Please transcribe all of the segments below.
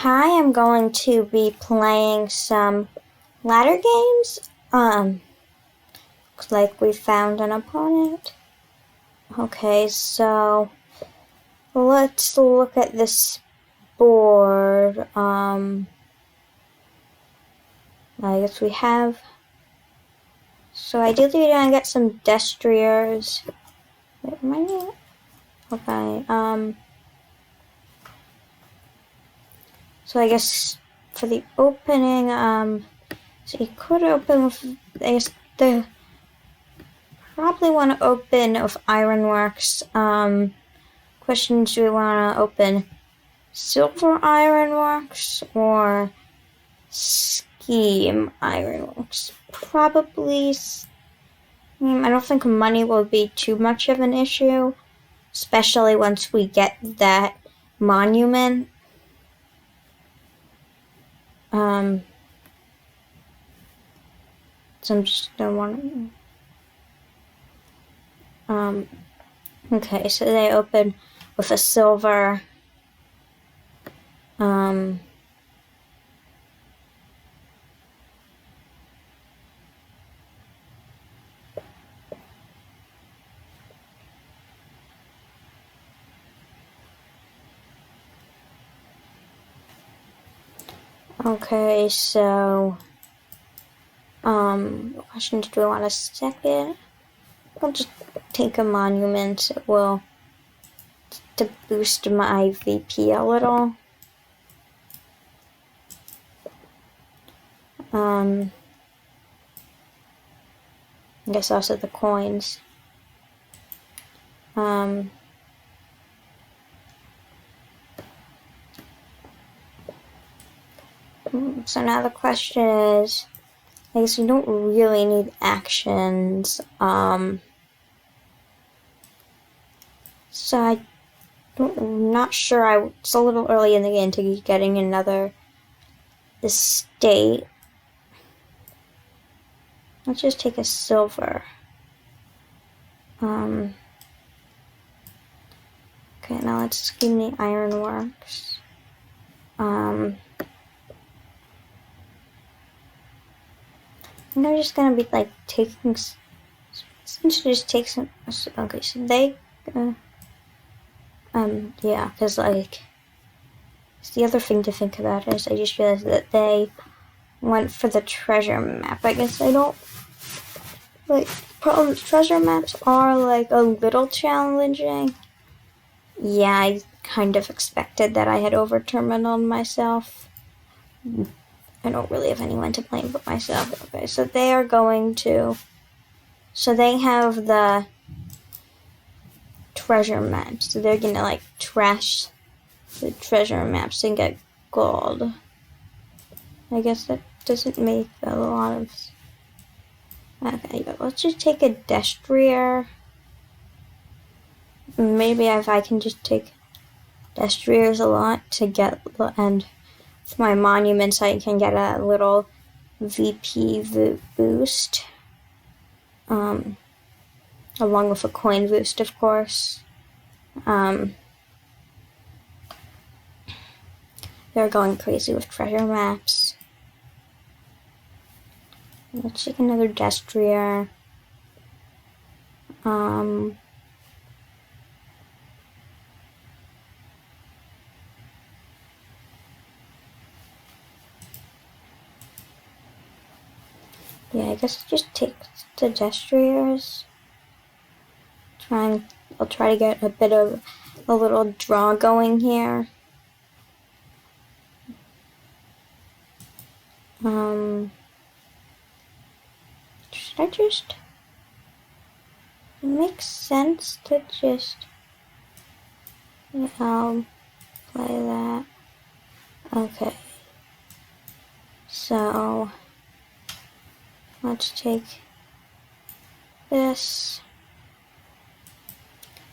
Hi, I'm going to be playing some ladder games. Looks like we found an opponent. Okay, so let's look at this board. I guess we have. So ideally, we're gonna get some destriers. Wait, am I? Okay. So I guess for the opening, so you could open with. I guess the probably want to open with Ironworks. Questions: do we want to open Silver Ironworks or Scheme Ironworks? Probably. I don't think money will be too much of an issue, especially once we get that monument. So I'm just gonna want. Okay, so they open with a silver. Okay, so questions: do we want a second? I'll just take a monument. It will to boost my VP a little. I guess also the coins. So now the question is, I guess you don't really need actions. So I'm not sure. It's a little early in the game to be getting another estate. Let's just take a silver. Okay, now let's scheme the Ironworks. I'm just gonna be like taking. Since just take some. Okay, so they. Yeah, because like. The other thing to think about is I just realized that they went for the treasure map. I guess I don't. Like, problems. Treasure maps are like a little challenging. Yeah, I kind of expected that I had over-terminaled myself. I don't really have anyone to blame but myself. Okay, so they are going to. So they have the treasure maps. So they're gonna like trash the treasure maps and get gold. I guess that doesn't make a lot of. Okay, but let's just take a destrier. Maybe if I can just take destriers a lot to get, and with my monuments I can get a little VP boost. Along with a coin boost, of course. They're going crazy with treasure maps. Let's take another destrier. Yeah, I guess I'll just take the destriers. I'll try to get a bit of a little draw going here. Should I just? It makes sense to just. I'll play that. Okay. So let's take this.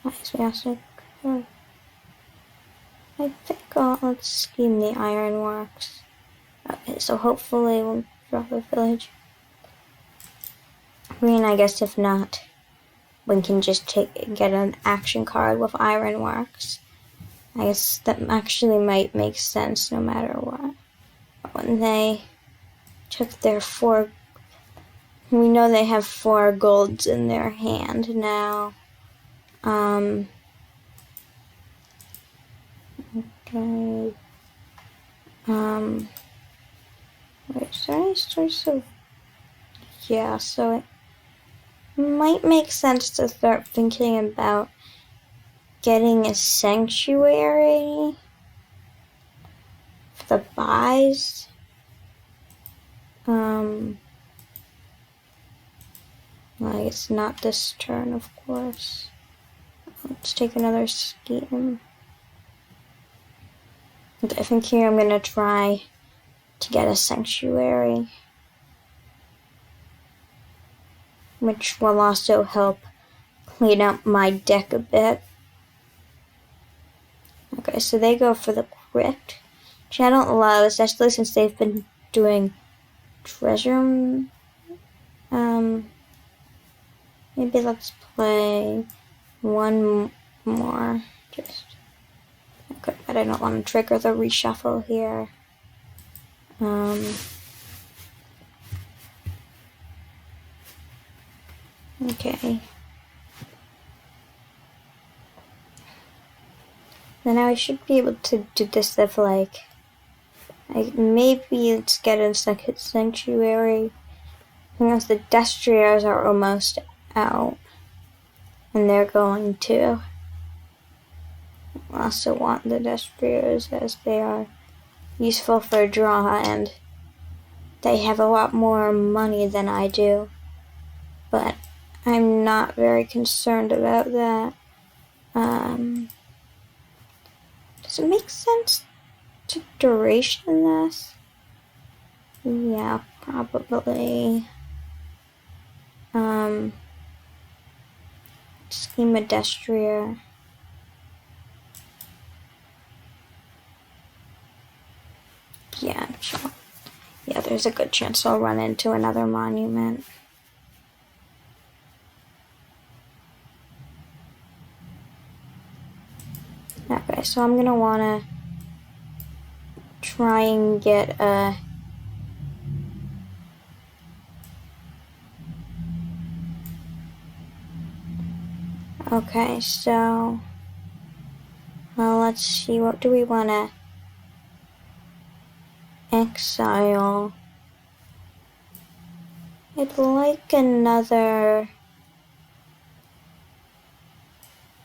I think let's scheme the Ironworks. Okay, so hopefully we'll drop a village. Green, I guess if not, we can just get an action card with Ironworks. I guess that actually might make sense no matter what. When they took their 4, we know they have 4 golds in their hand now. Okay. Wait, is there any source of... Yeah, so it might make sense to start thinking about getting a sanctuary for the buys. Well, it's not this turn, of course. Let's take another scheme. I think here I'm gonna try to get a sanctuary, which will also help clean up my deck a bit. Okay, so they go for the crypt, which I don't love, especially since they've been doing treasure. Maybe let's play one more. Okay, but I don't want to trigger the reshuffle here. Okay. Then I should be able to do this if maybe let's get a second sanctuary. Because the Destriers are almost out. And they're going to. I also want the Destriers as they are useful for draw and they have a lot more money than I do. But I'm not very concerned about that. Does it make sense to duration this? Yeah, probably. Schema Destrier. Yeah, sure. Yeah, there's a good chance I'll run into another monument. Okay, so I'm gonna wanna try and get a... Okay, so... Well, let's see, what do we wanna exile? I'd like another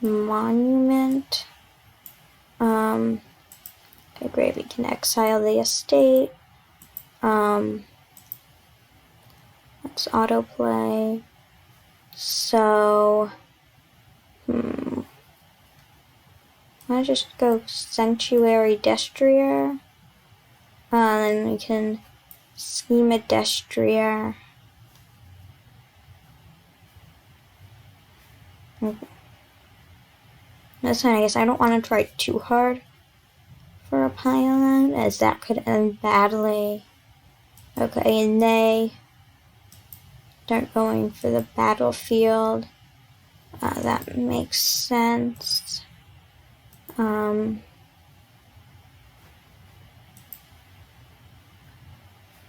monument. Okay, great, we can exile the estate. Let's autoplay. So, I'll just go Sanctuary Destrier. Then we can Schema Destrier. That's fine, I guess I don't want to try too hard for a pylon, as that could end badly. Okay, and they start going for the battlefield. That makes sense.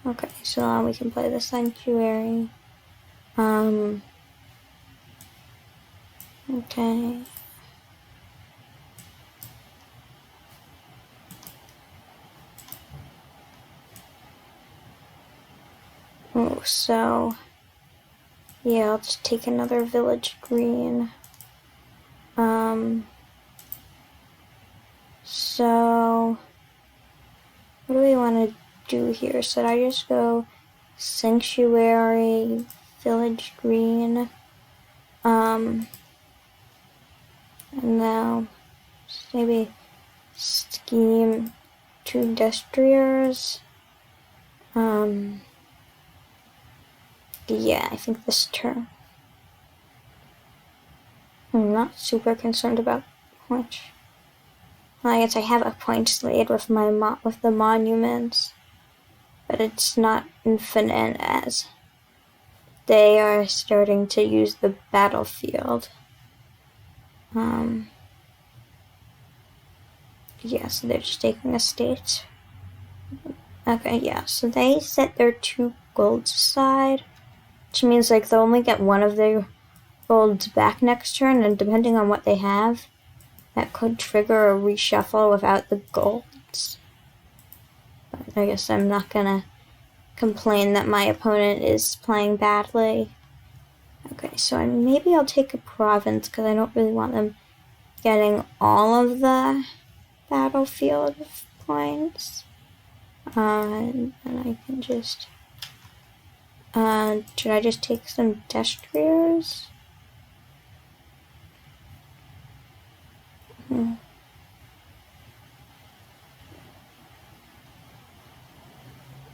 Okay, so we can play the Sanctuary. Okay. Oh, so... yeah, I'll just take another village green. So... what do we want to do here? Should I just go Sanctuary, village green? And now maybe scheme 2 Destriers. Yeah, I think this turn. I'm not super concerned about which. Well, I guess I have a point slate with with the monuments, but it's not infinite as they are starting to use the battlefield. Yeah, so they're just taking estates. Okay, yeah, so they set their 2 golds aside, which means like they'll only get 1 of their golds back next turn, and depending on what they have, that could trigger a reshuffle without the golds. But I guess I'm not gonna complain that my opponent is playing badly. Okay, so maybe I'll take a province because I don't really want them getting all of the battlefield points. And I can just... should I just take some Destriers?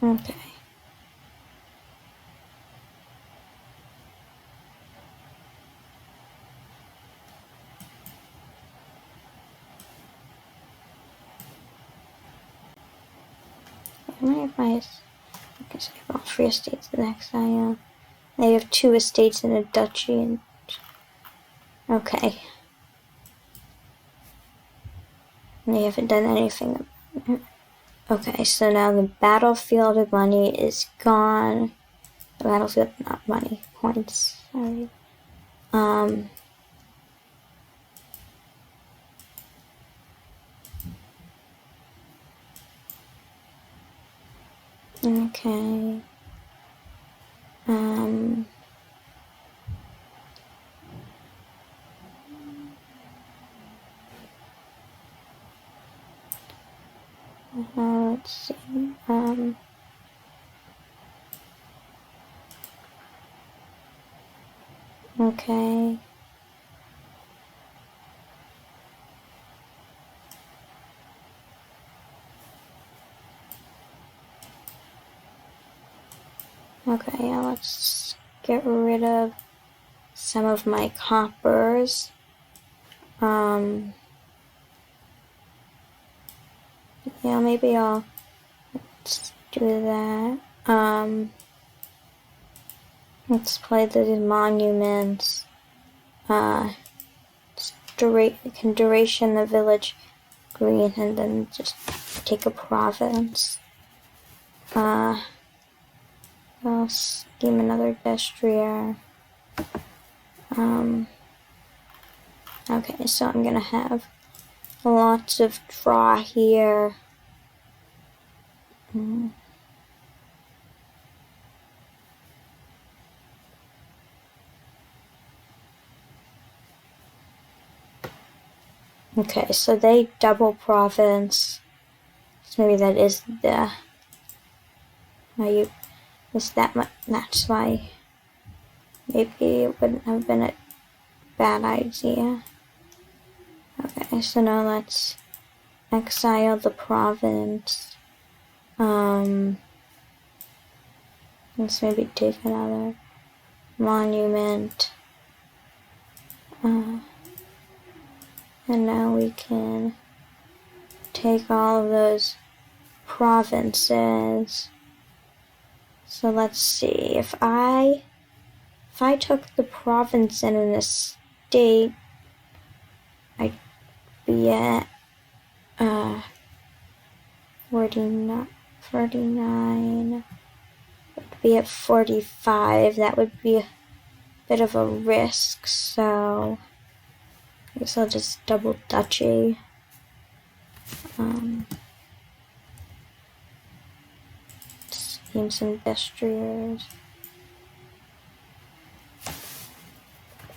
Okay. I guess I have all 3 estates in exile. They have 2 estates and a duchy. And okay. They haven't done anything. Okay, so now the battlefield of money is gone. The battlefield, not money, points. Sorry. Okay. Let's see. Okay. Okay, yeah, let's get rid of some of my coppers. Yeah, maybe I'll do that. Let's play the monuments. Duration the village green, and then just take a province. I'll scheme another Destrier. Okay, so I'm gonna have lots of draw here. Okay, so they double province. So maybe that is the... That's why maybe it wouldn't have been a bad idea. Okay, so now let's exile the province. Let's maybe take another monument. And now we can take all of those provinces. So let's see, if I took the province and an estate, I'd be at 49, I'd be at 45. That would be a bit of a risk, so I guess I'll just double duchy. Scheme some Destriers.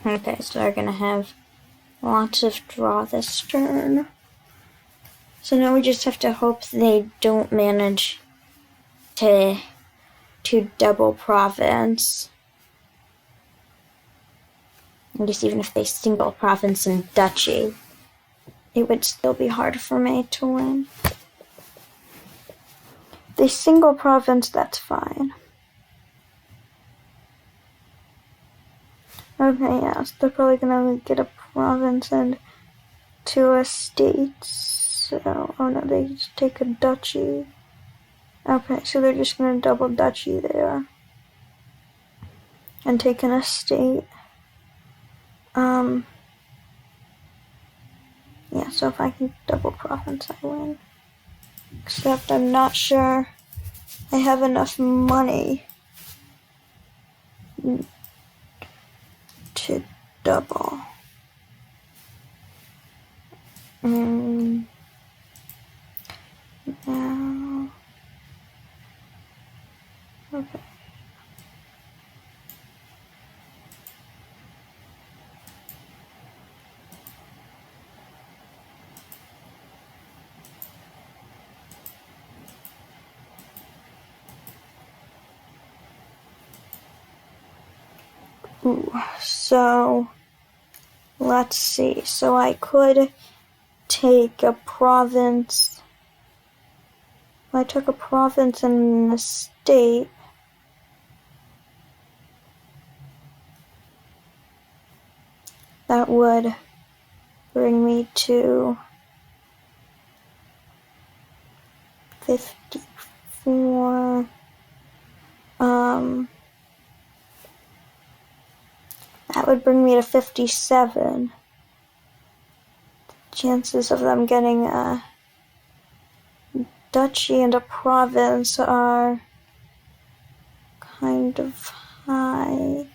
Okay, so they're gonna have lots of draw this turn. So now we just have to hope they don't manage to double province. I guess even if they single province and duchy, it would still be hard for me to win. If they single province, that's fine. Okay, yeah, so they're probably gonna get a province and 2 estates. So, oh no, they just take a duchy. Okay, so they're just gonna double duchy there. And take an estate. Yeah, So if I can double province, I win. Except I'm not sure I have enough money to double. Now, okay. Ooh, so let's see. So I could take a province. I took a province and a state. That would bring me to 54. That would bring me to 57. Chances of them getting a duchy and a province are kind of high.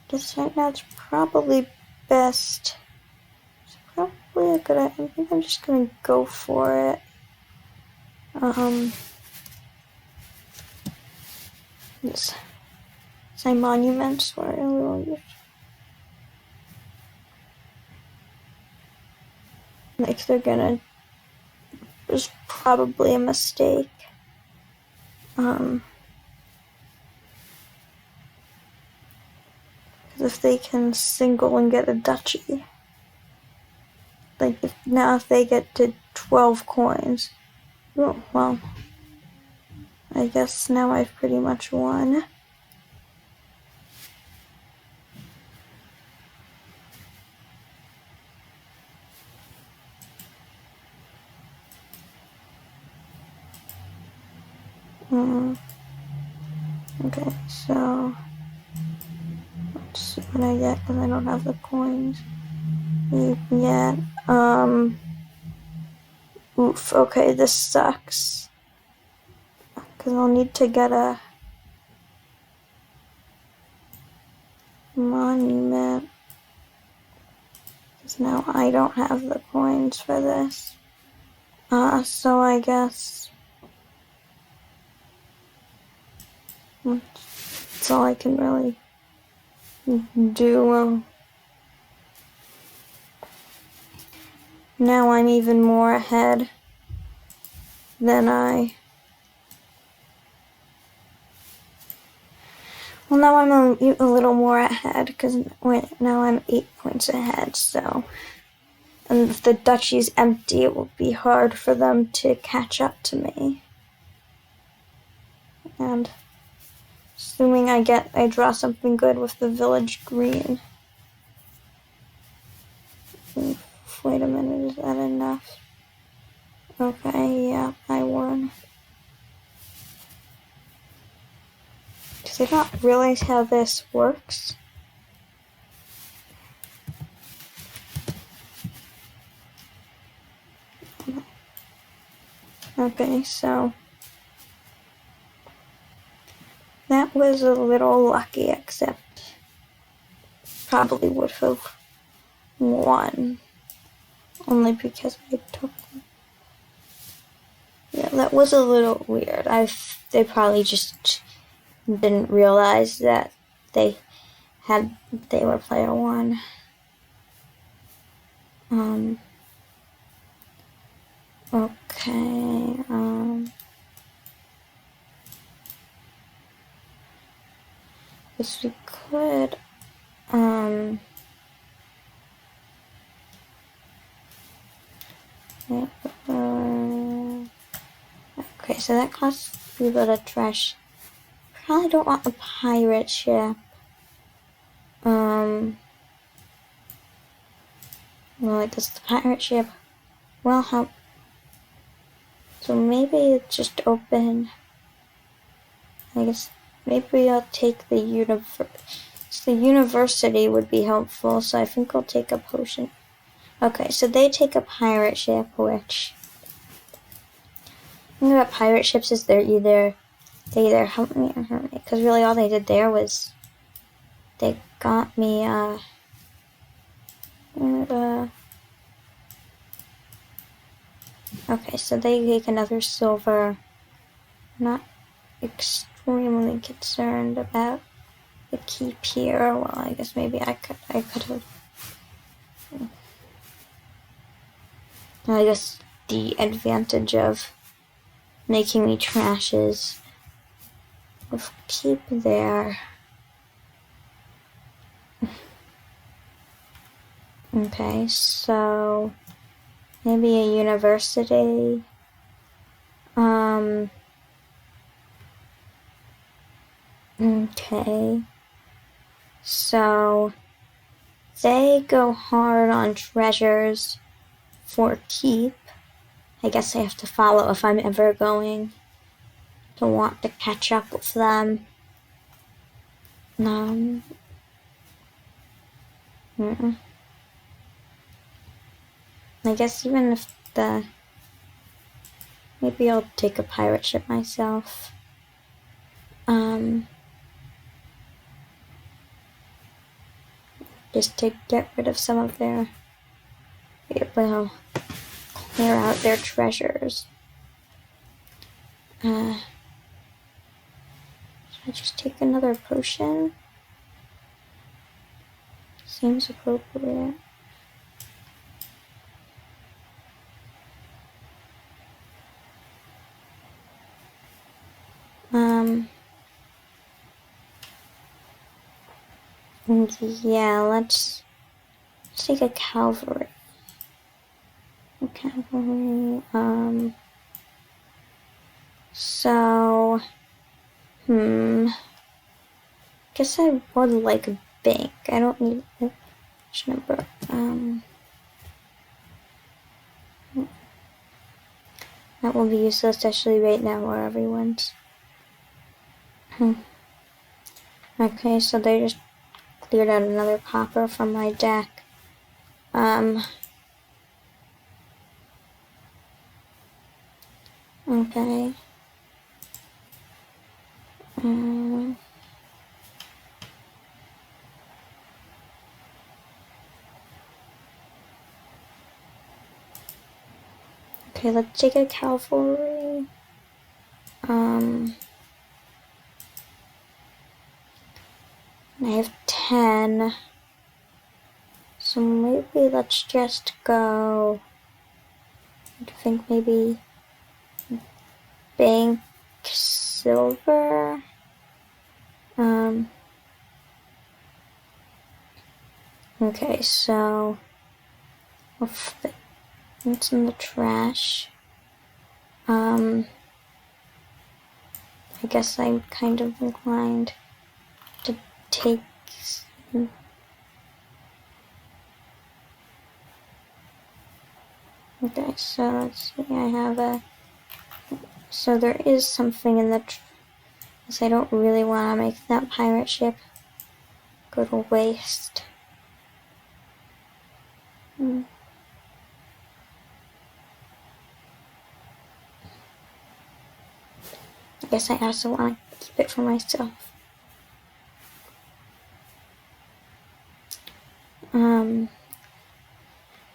Guess right now it's probably best. It's probably a good idea. I think I'm just gonna go for it. Yes. My monuments were a little used. Like they're gonna. There's probably a mistake. Because if they can single and get a duchy, like if they get to 12 coins, oh, well, I guess now I've pretty much won. Okay, so let's see what I get because I don't have the coins yet. Oof, okay, this sucks. Because I'll need to get a monument. Because now I don't have the coins for this. So I guess that's all I can really do. Now I'm even more ahead than well, now I'm a little more ahead because now I'm 8 points ahead. So, and if the duchy's empty, it will be hard for them to catch up to me. And assuming I draw something good with the village green. Wait a minute, is that enough? Okay, yeah, I won. Because I don't realize how this works. Okay, so that was a little lucky, except probably would have won. Only because I took. Yeah, that was a little weird. They probably just didn't realize that they were player one. Okay, guess we could, okay, so that costs a bit of trash. Probably don't want a pirate ship. Well, I guess the pirate ship will help. So maybe it's just open. I guess maybe I'll take the the university would be helpful, so I think I'll take a potion. Okay, so they take a pirate ship, which... The thing about pirate ships is they either help me or hurt me, because really all they did there was they got me, okay, so they take another silver. Not extremely concerned about the keep here. Well, I guess maybe I could have. I guess the advantage of making me trash is with keep there. Okay, so maybe a university. Okay. So they go hard on treasures for keep. I guess I have to follow if I'm ever going to want to catch up with them. I guess even if maybe I'll take a pirate ship myself. Just to get rid of some of their, well, clear out their treasures. Should I just take another potion? Seems appropriate. Yeah, let's take a cavalry. So, guess I would like a bank. I don't need a number. That will be useless, especially right now where everyone's. Okay, so they just cleared out another copper from my deck. Okay. Okay, let's take a cavalry. I have 10. So maybe let's just go. I think maybe bank silver. Okay, so it's in the trash. I guess I'm kind of inclined to take. Okay, so let's see. I have so there is something in the. I don't really want to make that pirate ship go to waste. I guess I also want to keep it for myself.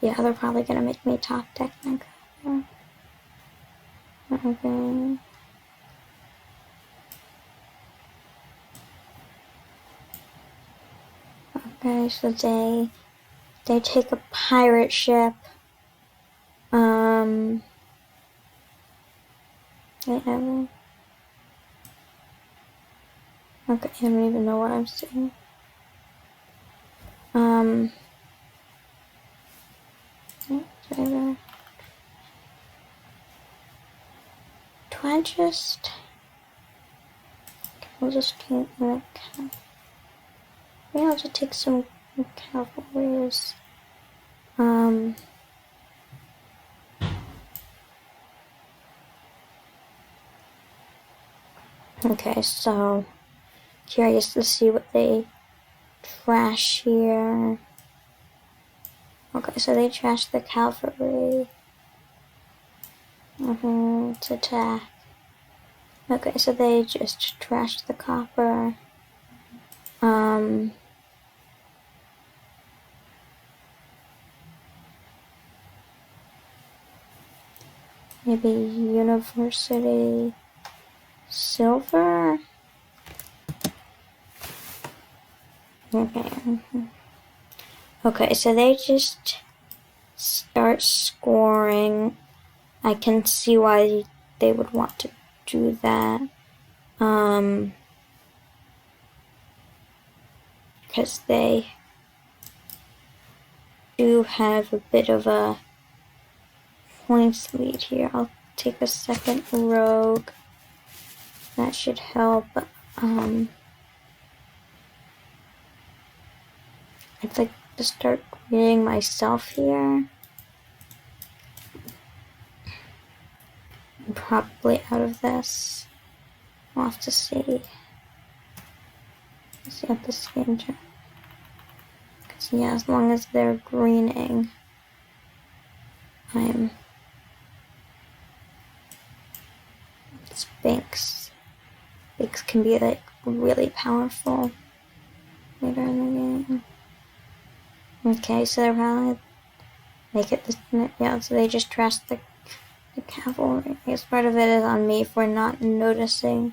Yeah, they're probably gonna make me top deck like that. Okay. Okay, so they take a pirate ship. Whatever. Okay, I don't even know what I'm saying. Whatever. Do I just? I'll just take like. Maybe I'll just take some cavalries. Okay, so curious to see what they trash here. Okay, so they trashed the cavalry. To attack. Okay, so they just trashed the copper. Maybe University Silver? Okay. Okay, so they just start scoring. I can see why they would want to do that. Because they do have a bit of a points lead here. I'll take a second rogue. That should help. I'd like to start creating myself here. I'm probably out of this. We'll have to see. See what this game turns. Because yeah, as long as they're greening, I'm Sphinx. Sphinx can be like really powerful later in the game. Okay, so they're probably make it this. Yeah, so they just trust the cavalry. I guess part of it is on me for not noticing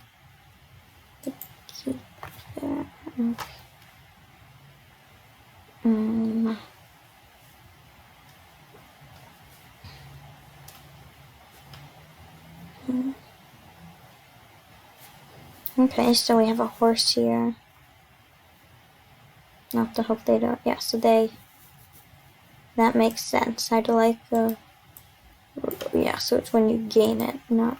the keep there. Okay, so we have a horse here. I'll have to hope they don't. Yeah, so they. That makes sense. I'd like the. Yeah, so it's when you gain it, not.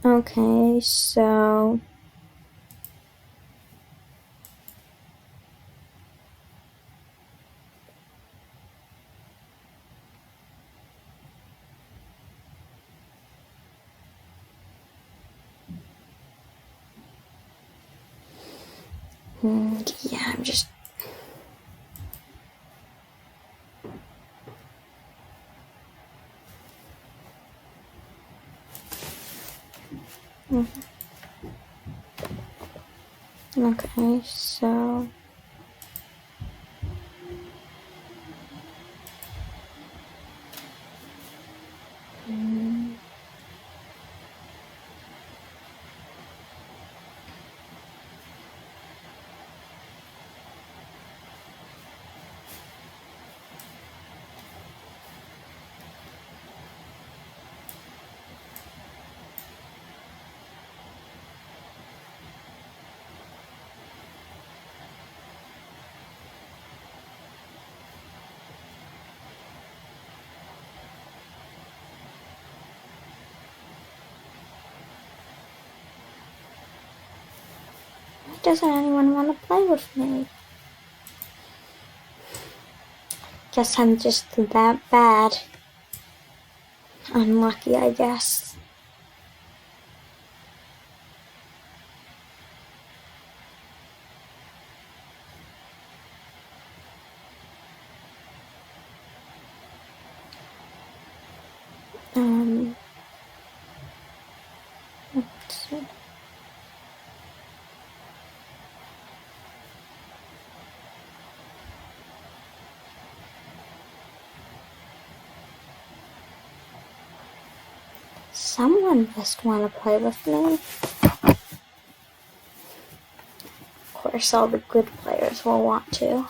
Okay, so. Yeah, I'm just. Okay, so. Why doesn't anyone want to play with me? Guess I'm just that bad. Unlucky, I guess. Let's see. Someone must want to play with me. Of course, all the good players will want to.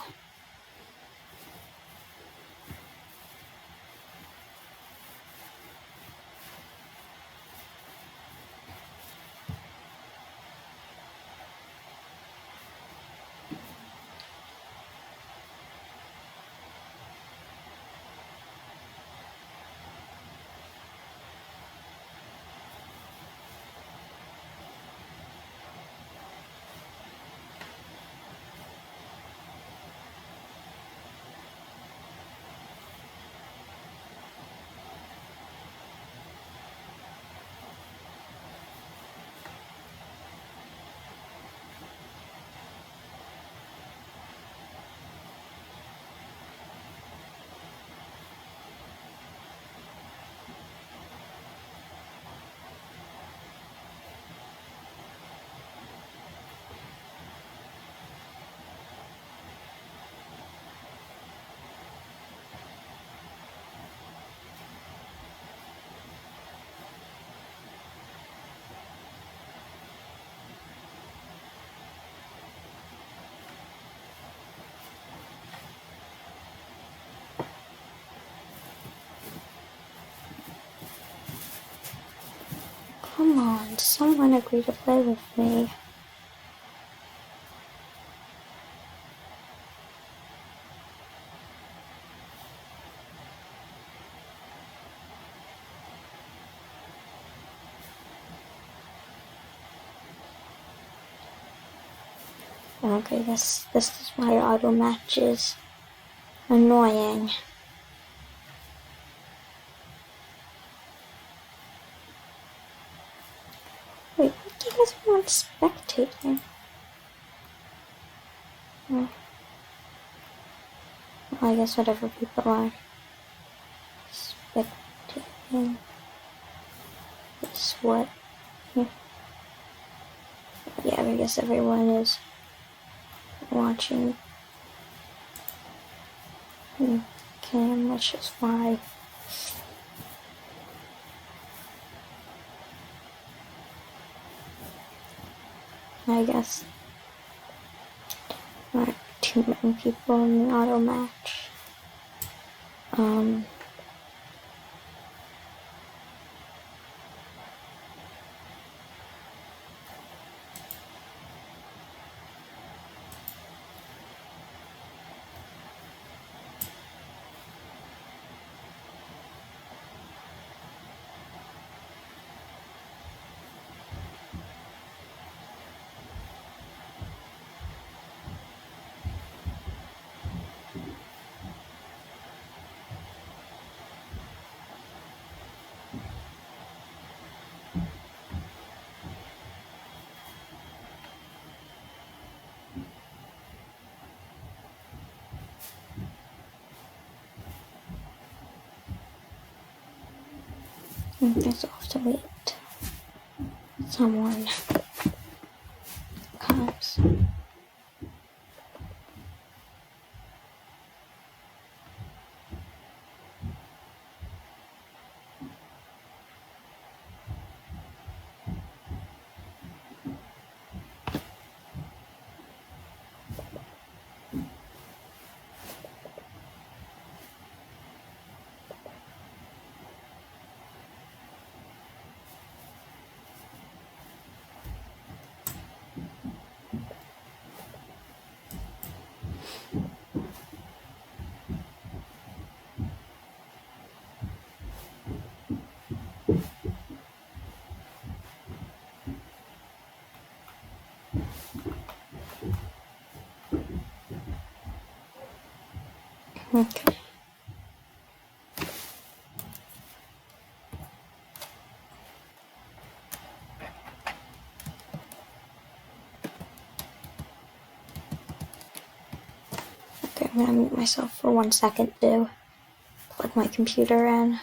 Come on, someone agree to play with me. Okay, this is why auto match is annoying. Wait, what do you guys want spectating? Well, I guess whatever people are spectating is what. Yeah, I guess everyone is watching. Okay, let's just fly. I guess not too many people in the auto match. I guess I'll have to wait. Someone comes. Okay. Okay, I'm gonna mute myself for 1 second to plug my computer in.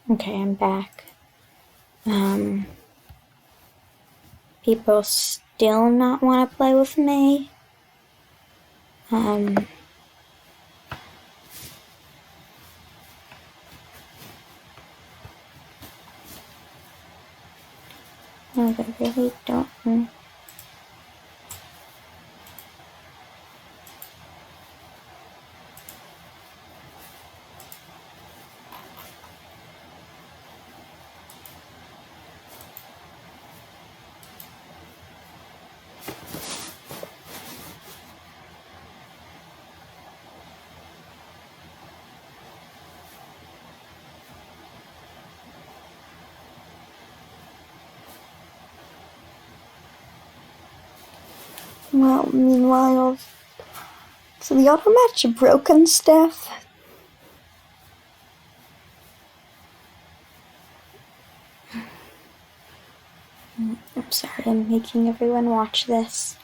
Okay, I'm back. People still not want to play with me. No, they really don't. Well, meanwhile, so the auto match broken stuff. I'm sorry, I'm making everyone watch this.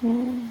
Hmm.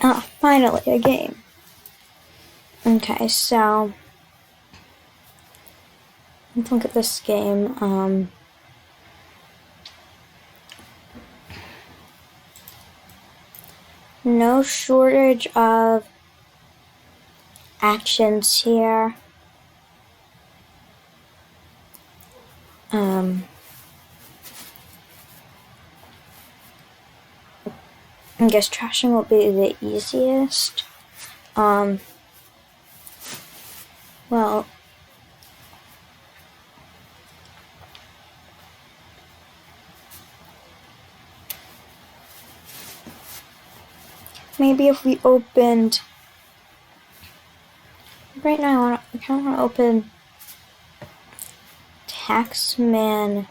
Ah, finally a game. Okay, so let's look at this game. No shortage of actions here. I guess trashing will be the easiest. Well, maybe if we opened right now, I kind of want to open Taxman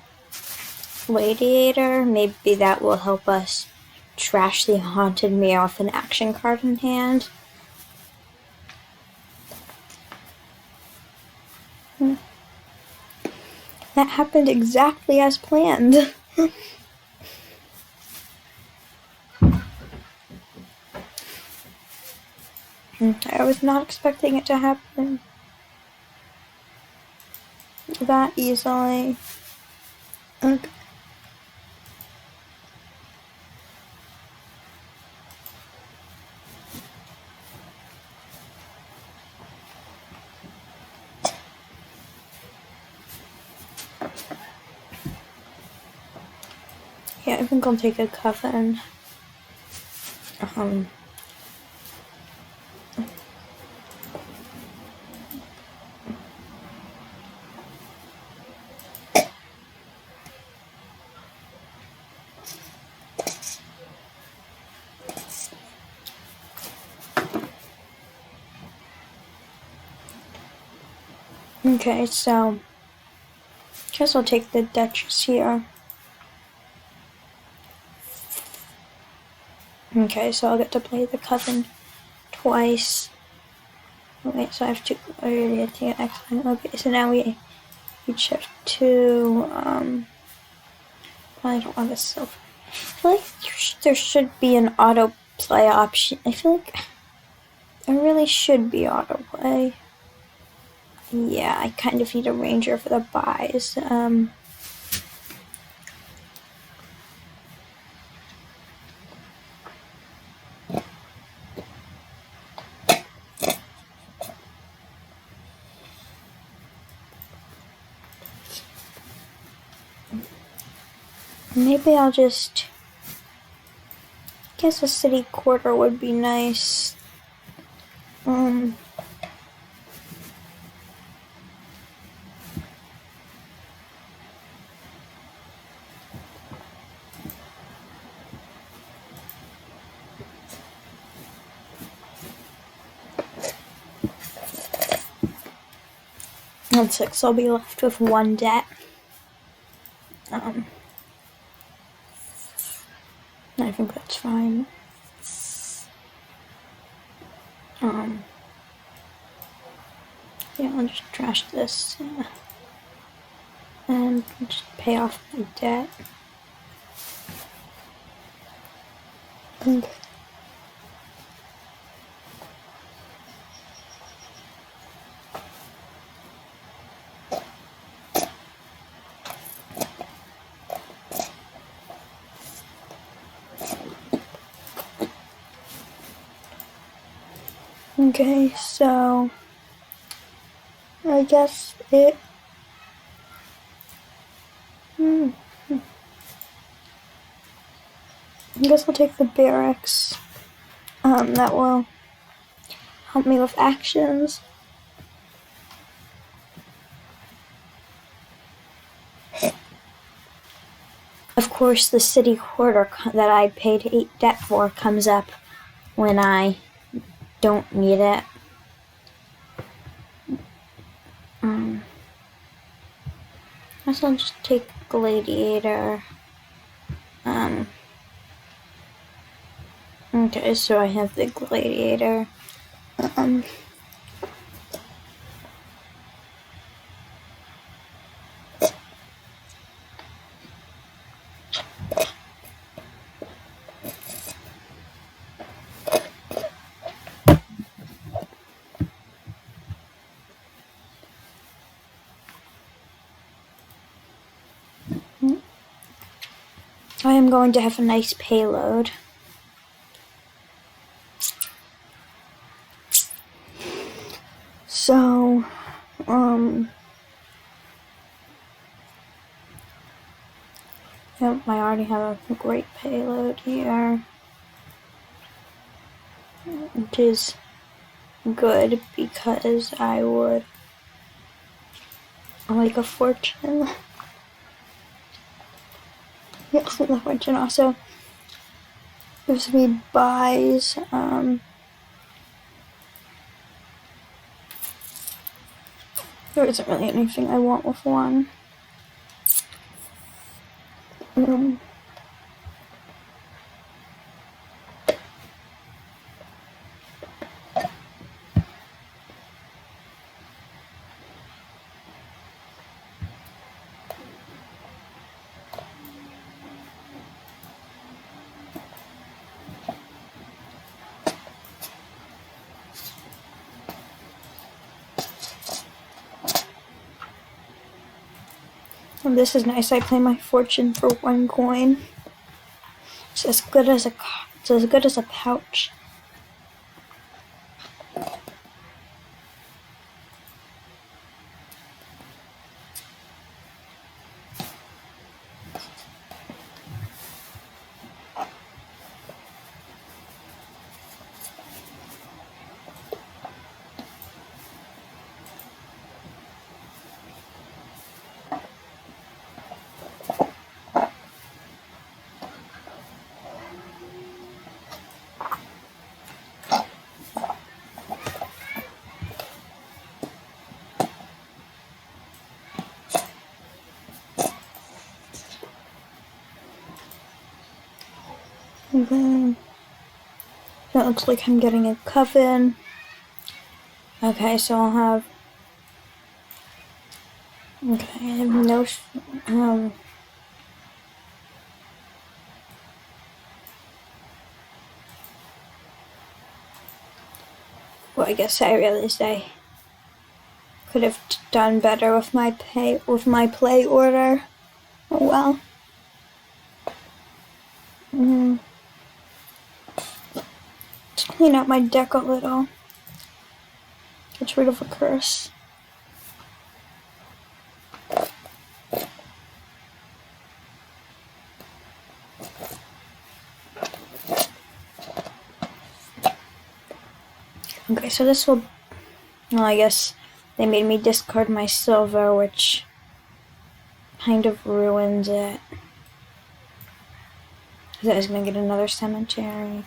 Radiator. Maybe that will help us trash the Haunted Mirror with an action card in hand. That happened exactly as planned. I was not expecting it to happen that easily. Okay. Yeah, I think I'll take a coven. Okay, so guess I'll take the Duchess here. Okay, so I'll get to play the coven twice. Wait, so I have two. Already at the excellent. Okay, so now we each have two. I don't want this silver. I feel like there should be an autoplay option. I feel like there really should be autoplay. Yeah, I kind of need a ranger for the buys. Maybe I'll just guess a city quarter would be nice. On 6, I'll be left with one debt. I think that's fine. Yeah, I'll just trash this and just pay off my debt. Okay. Okay, so I guess it. I guess I'll take the barracks. That will help me with actions. Of course, the city quarter that I paid 8 debt for comes up when I don't need it. I guess I'll just take Gladiator. Okay, so I have the Gladiator. I am going to have a nice payload. So, yep, I already have a great payload here, which is good because I would like a fortune. Yes, the fortune also gives me buys. There isn't really anything I want with one. And this is nice. I play my fortune for 1 coin. It's as good as a pouch. And then that looks like I'm getting a coven. Okay, so I'll have. Okay, I have no. Well, I guess I realized I could have done better with my play order. Oh well. Let's clean out my deck a little. Get rid of a curse. Okay, so this will. Well, I guess they made me discard my silver, which kind of ruins it. Because I was gonna get another cemetery.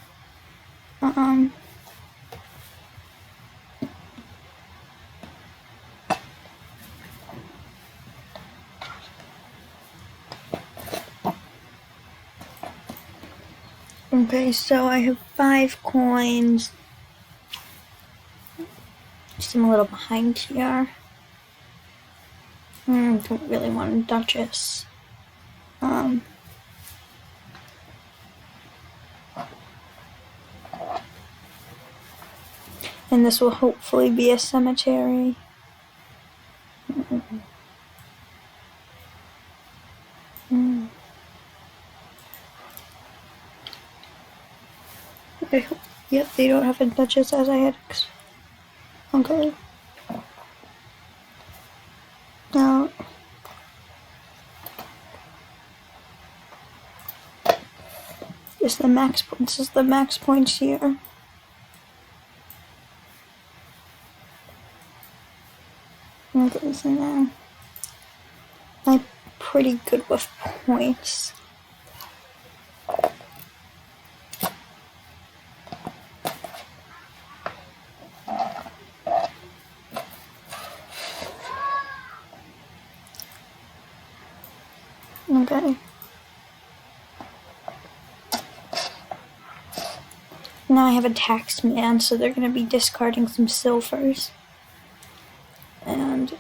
Okay, so I have 5 coins. Just I'm a little behind here. Don't really want a Duchess. And this will hopefully be a cemetery. Yep, they don't have a Duchess as I had Okay. Now, this is the max points here. Okay, so now I'm pretty good with points. Okay. Now I have a tax man, so they're going to be discarding some silvers. And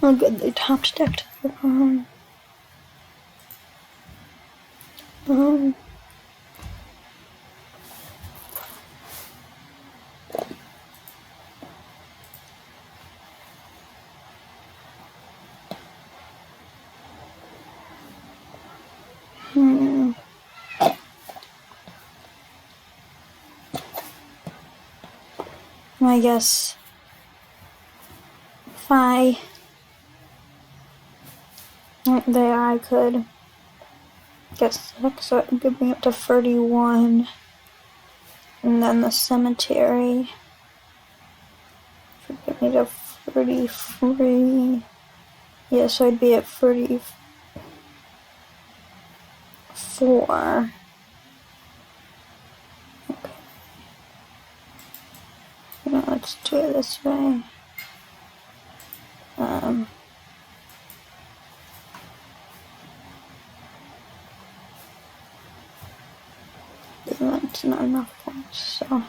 oh good, they top decked. I guess if I went there, I could get 6, so it would give me up to 31. And then the cemetery should get me to 33. Yeah, so I'd be at 34. Okay. Now let's do it this way. That's not enough points, so.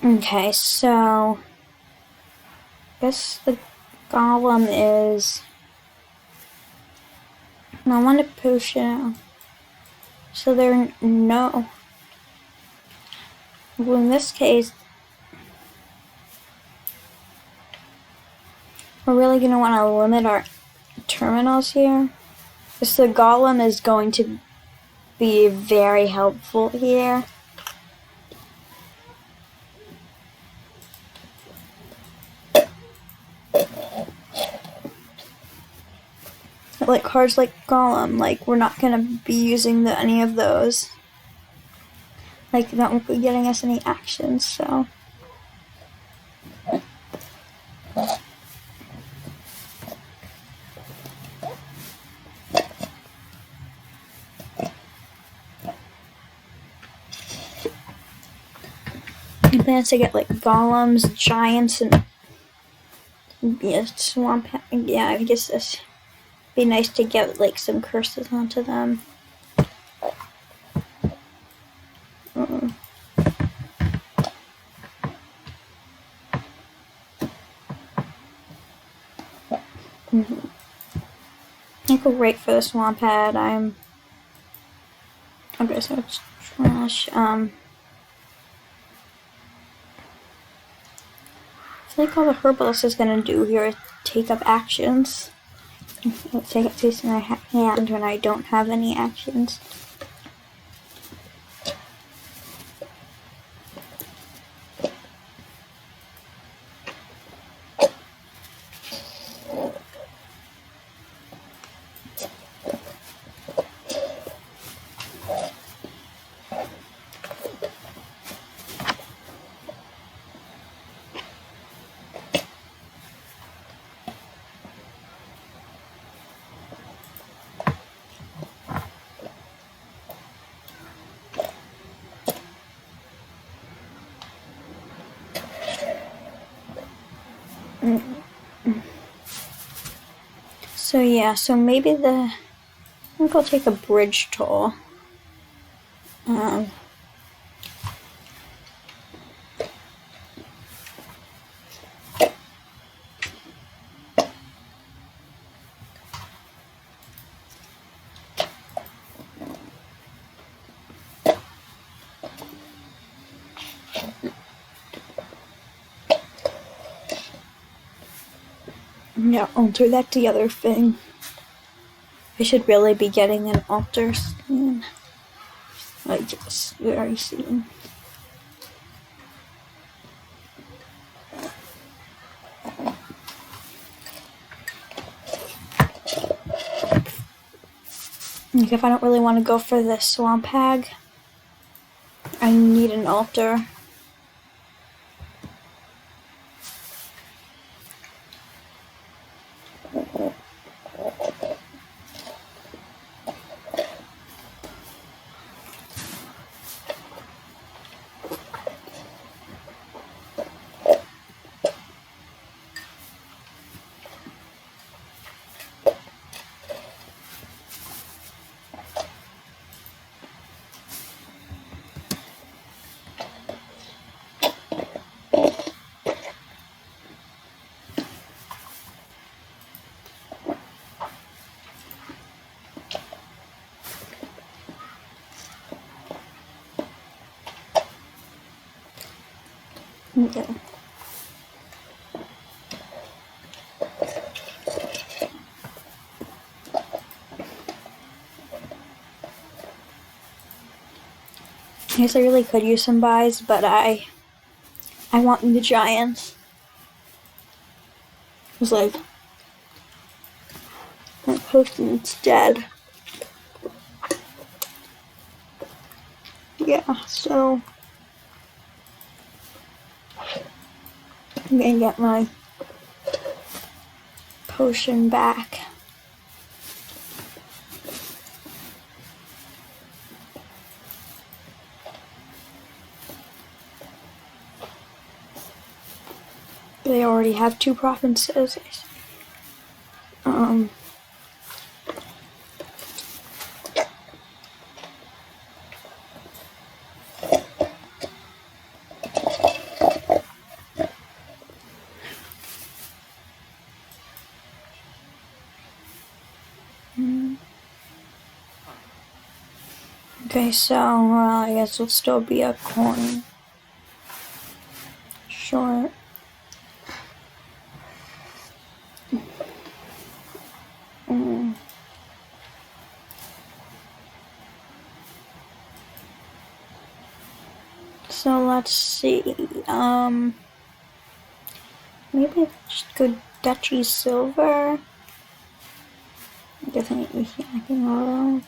Okay, so I guess the golem is. I want to push it out. So there, no. Well, in this case, we're really going to want to limit our terminals here. Because the golem is going to be very helpful here. Like cards like Golem, like we're not gonna be using any of those. Like that won't be getting us any actions, so. I plan to get like golems, giants, and yeah, swamp. Yeah, I guess this be nice to get like some curses onto them. I go right for the swamp head. Okay, so it's trash. I feel like all the herbalist is gonna do here is take up actions. Let's take up this in my hand when I don't have any actions. So yeah, so maybe I think I'll take a bridge toll. Yeah, alter that the other thing. I should really be getting an altar soon. Like, just very soon. Like, if I don't really want to go for the swamp hag, I need an altar. Okay. I guess I really could use some buys, but I want the giants. It's like that potion's dead. Yeah, so I'm gonna get my potion back. They already have 2 provinces. Okay, so I guess it'll still be a coin short. So let's see. Maybe just go Duchy Silver. Definitely I can roll.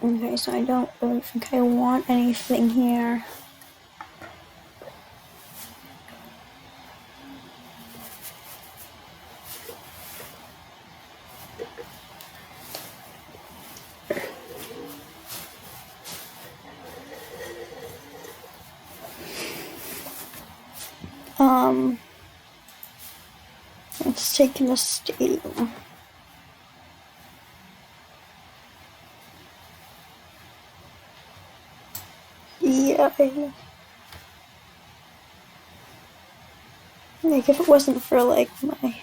Okay, so I don't really think I want anything here. Let's take an estate. Yeah. Like, if it wasn't for, like, my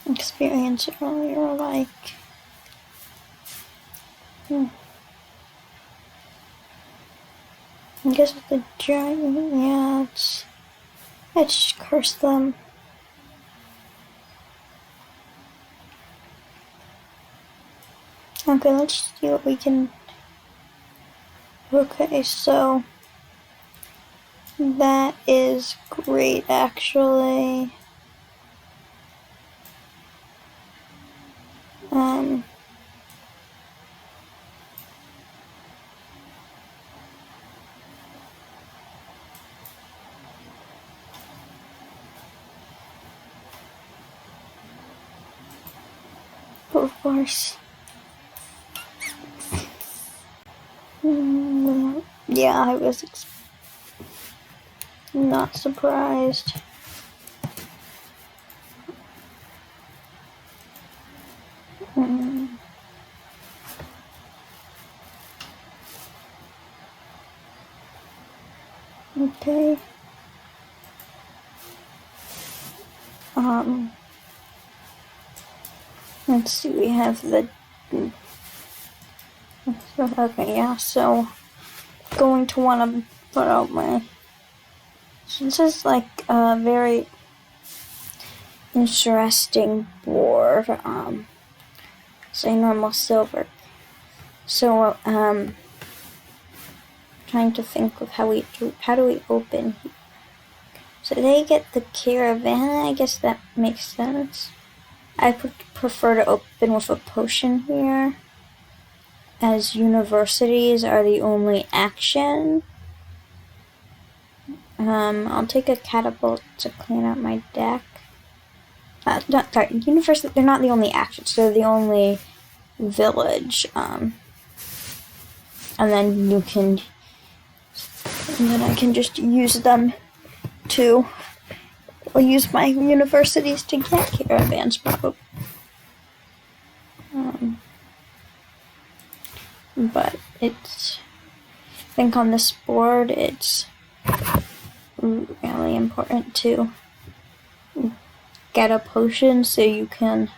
experience earlier, like, I guess with the giant, yeah, I just cursed them. Okay, let's see what we can. Okay, so that is great, actually. Of course. Yeah, I was not surprised. Okay. Let's see, we have the. Okay, yeah, so going to want to put out my. So this is like a very interesting board. Say normal silver. So trying to think of how do we open. So they get the caravan. I guess that makes sense. I prefer to open with a potion here, as universities are the only action. I'll take a catapult to clean out my deck. University, they're not the only actions, they're the only village. And then you can, and then I can just use them to, I'll use my universities to get caravans, probably. But it's, I think on this board, it's really important to get a potion so you can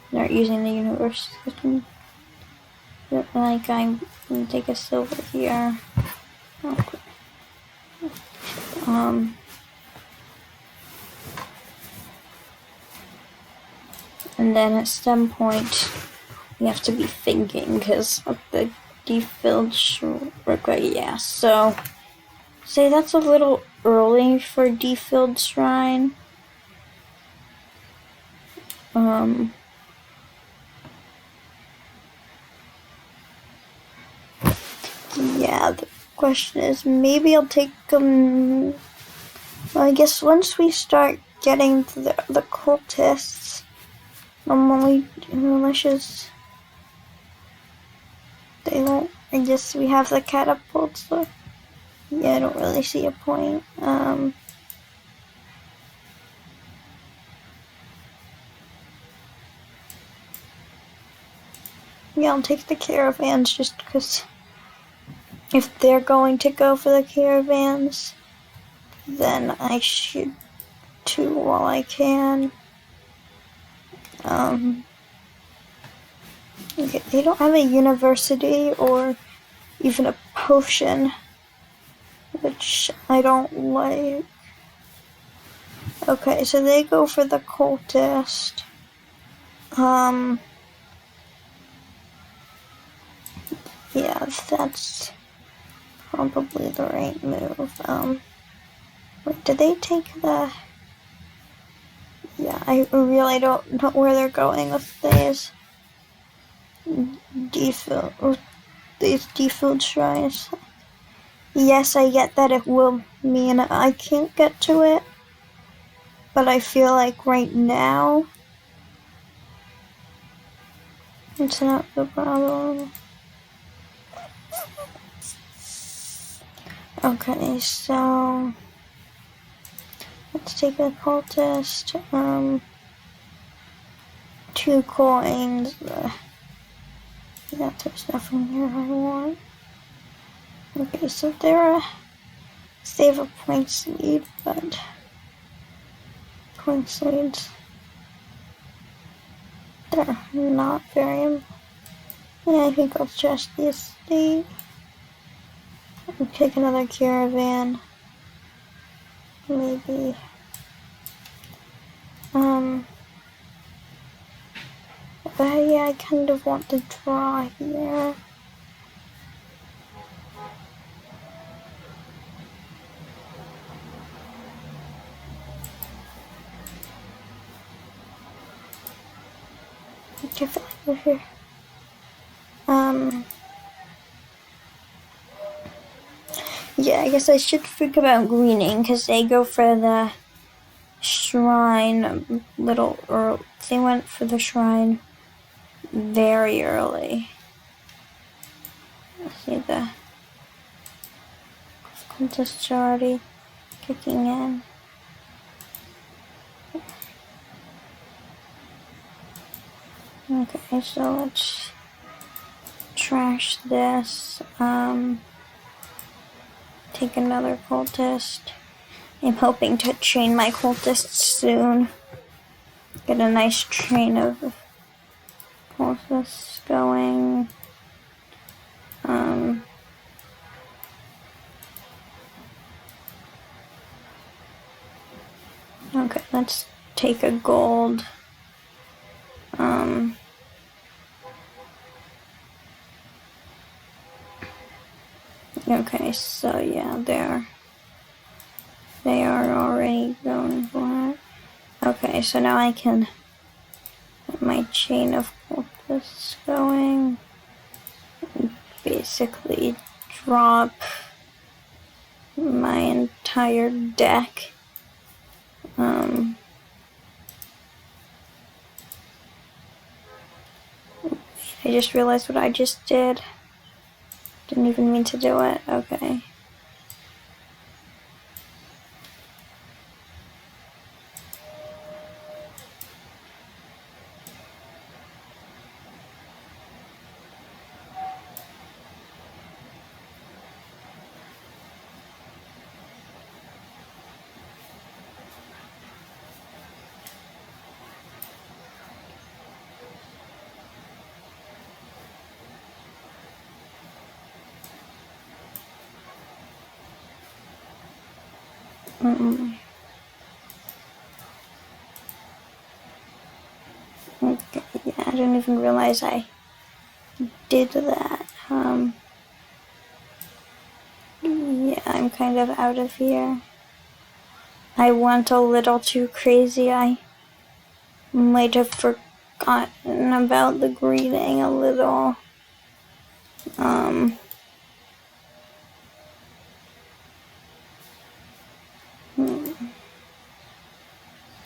start using the universe system. Like, I'm gonna take a silver here. Okay. And then at some point, you have to be thinking because of the defilled regret. Yeah, so say that's a little early for defilled shrine. Yeah, the question is, maybe I'll take them. Well, I guess once we start getting to the cultists, normally militias, they won't. I guess we have the catapults, so yeah, I don't really see a point. Yeah, I'll take the caravans just because if they're going to go for the caravans, then I should too while I can. Okay, they don't have a university or even a potion, which I don't like. Okay, so they go for the cultist. Yeah, that's probably the right move. Wait, did they take the... Yeah, I really don't know where they're going with these defilled shrines. Yes, I get that it will mean I can't get to it, but I feel like right now it's not the problem. Okay, so let's take a cultist. 2 coins. Yeah, there's nothing here I want. Okay, so they're save a points lead, but points leads, they're not very. Yeah, I think I'll trust the estate. I'll take another caravan. Maybe. But yeah, I kind of want to draw here. Over here. Yeah, I guess I should think about greening because they go for the shrine a little early. They went for the shrine very early. Let's see, the cultists are already kicking in. Okay, so let's trash this. Take another cultist. I'm hoping to train my cultists soon. Get a nice train of cultists going. Okay, let's take a gold. Okay, so yeah, they are already going for it. Okay, so now I can get my chain of cultists going. Basically drop my entire deck. I just realized what I just did. Didn't even mean to do it. Okay. Okay, yeah, I didn't even realize I did that. Yeah, I'm kind of out of here. I went a little too crazy. I might have forgotten about the greeting a little.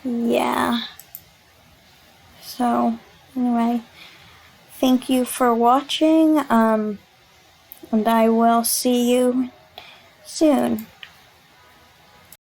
Yeah. So, anyway, thank you for watching, and I will see you soon.